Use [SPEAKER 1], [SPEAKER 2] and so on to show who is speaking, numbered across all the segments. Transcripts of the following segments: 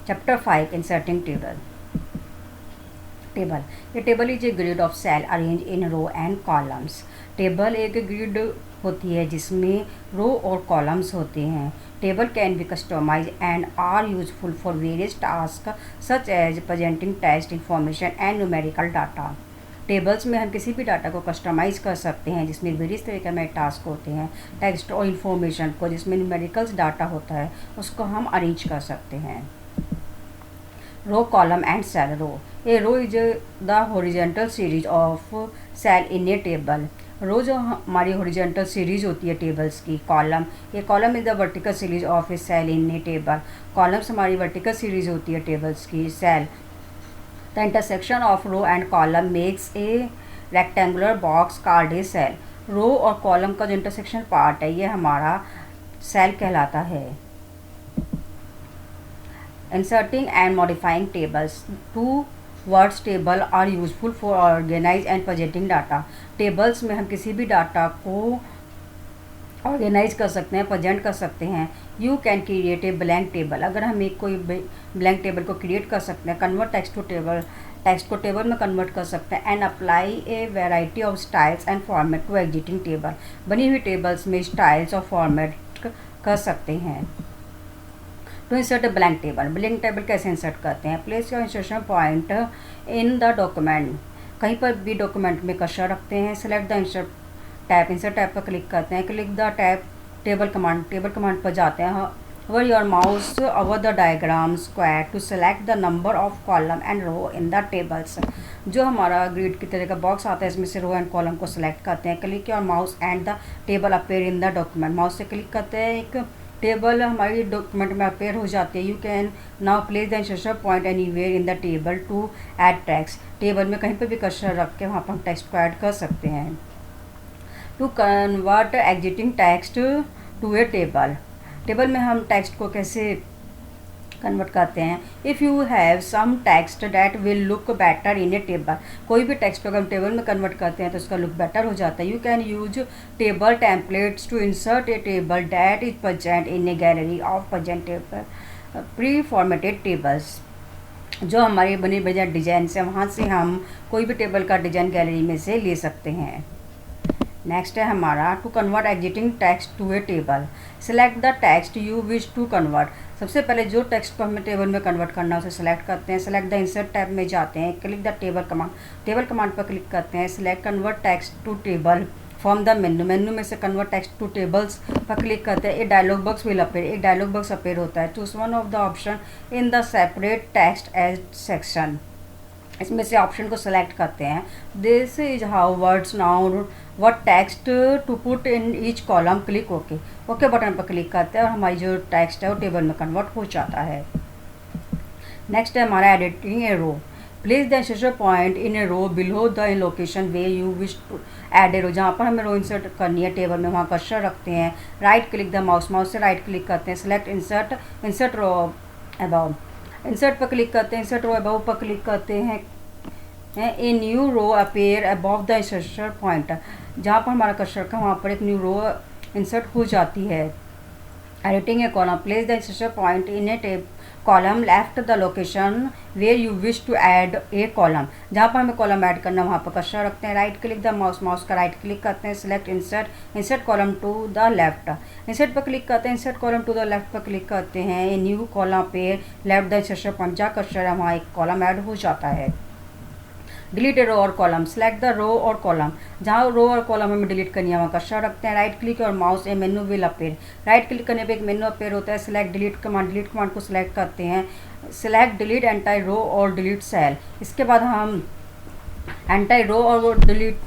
[SPEAKER 1] Chapter 5 Inserting Table. Table. A table is a grid of cell arranged in row and columns. Table एक grid होती है जिसमें row और columns होते हैं. Table can be customise and are useful for various task such as presenting text information and numerical data. Tables में हम किसी भी डाटा को कस्टमाइज़ कर सकते हैं जिसमें वेरियस तरीके में टास्क होते हैं. टेक्स्ट और इन्फॉर्मेशन को जिसमें न्यूमेरिकल्स डाटा होता है उसको हम अरेंज कर सकते हैं. Row column and cell. Row. A row is the horizontal series of cell in a table. Row जो हमारी हॉरिजॉन्टल सीरीज होती है टेबल्स की. Column. A column is the vertical series of a cell in a table. Columns हमारी vertical series होती है tables की. Cell. The intersection of row and column makes a rectangular box called a cell. Row और column का जो intersection part है ये हमारा सेल कहलाता है. Inserting and modifying tables. Two words table are useful for organize and presenting data. Tables में हम किसी भी डाटा को ऑर्गेनाइज कर सकते हैं, प्रेजेंट कर सकते हैं. You can create a blank table. अगर हम एक कोई ब्लैंक टेबल को क्रिएट कर सकते हैं. Convert text to table. Text को टेबल में कन्वर्ट कर सकते हैं. And apply a variety of styles and format to existing table. बनी हुई टेबल्स में स्टाइल्स और फॉर्मेट कर सकते हैं. To insert a blank table. Blank table कैसे इंसर्ट करते हैं. Place your insertion point in the document. कहीं पर भी डॉक्यूमेंट में कर्सर रखते हैं. Select the insert tab. Insert tab पर क्लिक करते हैं. Click the tab table command. Table command पर जाते हैं. Hover your mouse over the diagram square to select the number of column and row in the tables. जो हमारा grid की तरह का बॉक्स आता है इसमें से रो एंड कॉलम को सिलेक्ट करते हैं. Click your mouse and the table appear in the document. Mouse से क्लिक करते हैं एक टेबल हमारी डॉक्यूमेंट में अपेयर हो जाती है. You can now place the insertion point anywhere in the table to add text. Table में कहीं पर भी कर्सर रख के वहाँ पर हम टेक्स्ट को ऐड कर सकते हैं. To convert existing text to a table. Table में हम टेक्स्ट को कैसे कन्वर्ट करते हैं. If you have some text that will look better in a table. कोई भी टेक्स्ट को अगर हम टेबल में कन्वर्ट करते हैं तो उसका लुक बेटर हो जाता है. You can use table templates to insert a table that is present in a gallery of presentable pre formatted tables. जो हमारी बनी बजाय डिजाइन से वहाँ से हम कोई भी टेबल का डिजाइन गैलरी में से ले सकते हैं. नेक्स्ट है हमारा to convert existing text to a table. Select the text you wish to convert. सबसे पहले जो टेक्स्ट को हमें टेबल में कन्वर्ट करना है उसे सेलेक्ट करते हैं. सेलेक्ट द इंसर्ट टैब में जाते हैं. Click the table command. Table command पर क्लिक करते हैं. Select convert text to table from the menu. Menu में से कन्वर्ट टेक्स्ट टू टेबल्स पर क्लिक करते हैं. एक डायलॉग बॉक्स विल अपेयर. एक डायलॉग बॉक्स अपेयर होता है. Choose one of the option in the separate text as section. इसमें से ऑप्शन को सेलेक्ट करते हैं. This is how words now what text to put in each column. Click okay. Okay button पर click करते हैं और हमारी जो टेक्स्ट है वो टेबल में कन्वर्ट हो जाता है. नेक्स्ट है हमारा editing a row. Place the insertion point in a row below the location where you wish to add a row. जहाँ पर हमें रो इंसर्ट करनी है टेबल में वहाँ कर्सर रखते हैं. Right click the mouse. Mouse से राइट क्लिक करते हैं. Select insert row above. Insert पर क्लिक करते हैं. इंसर्ट रो अबाउ पर क्लिक करते हैं. A new row appear above the insertion point. जहाँ पर हमारा कर्सर का वहाँ पर एक न्यू रो इंसर्ट हो जाती है. Editing a column. Place the insertion point in a table column left the location where you wish to add a column. जहाँ पर हमें कॉलम ऐड करना है वहाँ पर कर्सर रखते हैं. Right click the mouse. Mouse का राइट क्लिक करते हैं. Select insert column to the left. Insert पर क्लिक करते हैं. Insert column to the left पर क्लिक करते हैं. ए न्यू कॉलम पे लेफ्ट द इंसर्शन पॉइंट. जहाँ कर्सर है वहाँ एक कॉलम ऐड हो जाता है. डिलीट ए रो और कॉलम. सेलेक्ट द रो और कॉलम. जहाँ रो और कॉलम हमें डिलीट करनी है वहाँ कर्सर रखते हैं. राइट क्लिक और mouse. A menu will appear. Right click करने पे एक मेन्यू अपेयर होता है. Select delete command. Delete command को सिलेक्ट करते हैं. सेलेक्ट डिलीट एंटायर रो और डिलीट सेल. इसके बाद हम एंटायर रो और डिलीट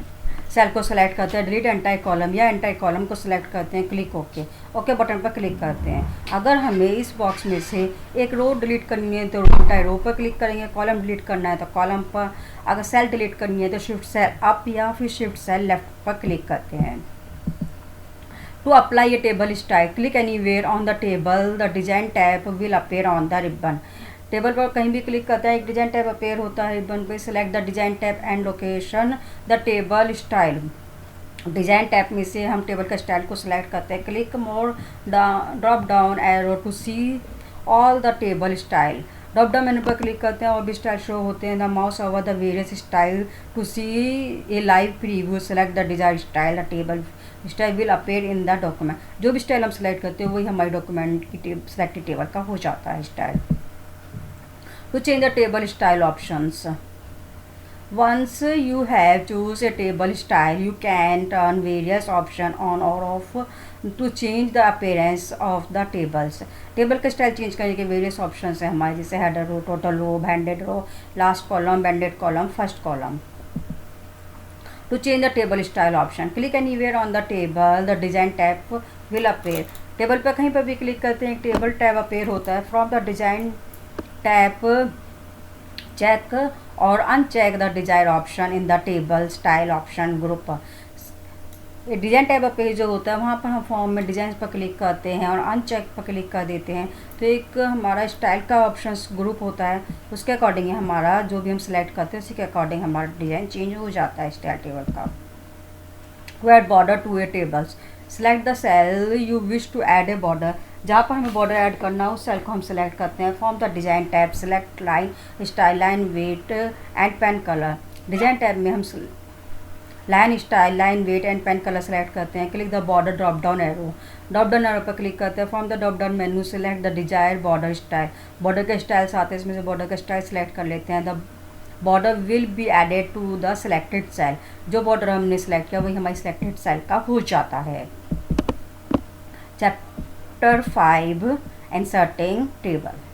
[SPEAKER 1] सेल को सिलेक्ट करते हैं. डिलीट एंटायर कॉलम या एंटायर कॉलम को सिलेक्ट करते हैं. Click okay. ओके बटन पर क्लिक करते हैं. अगर हमें इस बॉक्स में से एक रो डिलीट करनी है तो एंटायर रो पर क्लिक करेंगे. कॉलम डिलीट करना है तो कॉलम पर. अगर सेल डिलीट करनी है तो शिफ्ट सेल अप या फिर शिफ्ट सेल लेफ्ट पर क्लिक करते हैं. To apply a table style. Click anywhere on the table. The design tab will appear on the ribbon. Table पर कहीं भी क्लिक करता है एक डिजाइन टैब अपेयर होता है रिबन पे. Select the design tab and location the table style. Design tab में से हम टेबल का स्टाइल को सिलेक्ट करते हैं. Click more drop down arrow to see all the table style. Drop down menu पर क्लिक करते हैं और भी स्टाइल शो होते हैं। The mouse over the various style to see a live preview, select the desire style, the table style will appear in the document. जो भी style हम सेलेक्ट करते हैं वही हमारे डॉक्यूमेंट की सेलेक्टेड टेबल का हो जाता है style. To change the table style options, once you have choose a table style, you can turn various option on or off to change the appearance of the tables। Table का style change करने के various options हैं हमारे, जैसे header row, total row, banded row, last column, banded column, first column. To change the table style option, click anywhere on the table, the design tab will appear. Table पर कहीं पर भी click करते हैं एक टेबल टैब अपेयर होता है। From the design tab check और uncheck the desire option in the table style option group. Design tab page जो होता है वहाँ पर हम फॉर्म में डिज़ाइन पर क्लिक करते हैं और अनचेक पर क्लिक कर देते हैं तो एक हमारा स्टाइल का ऑप्शंस ग्रुप होता है, उसके अकॉर्डिंग हमारा जो भी हम सिलेक्ट करते हैं उसी के अकॉर्डिंग हमारा डिज़ाइन चेंज हो जाता है स्टाइल टेबल का। To add border to a tables, select the cell you wish to add a border. जहाँ पर हमें बॉर्डर ऐड करना हो उस सेल को हम सेलेक्ट करते हैं। From the design tab select line style, line weight and pen colour. Design tab में हम line style, line weight and pen colour select करते हैं। Click the border drop down arrow, drop down arrow पर click करते हैं। From the drop down menu select the desire border style. Border के styles आते हैं, इसमें से बॉर्डर का स्टाइल सेलेक्ट कर लेते हैं। The border will be added to the selected cell. जो बॉर्डर हमने सेलेक्ट किया वही हमारी सिलेक्टेड सेल का हो जाता है। Chapter 5 inserting table.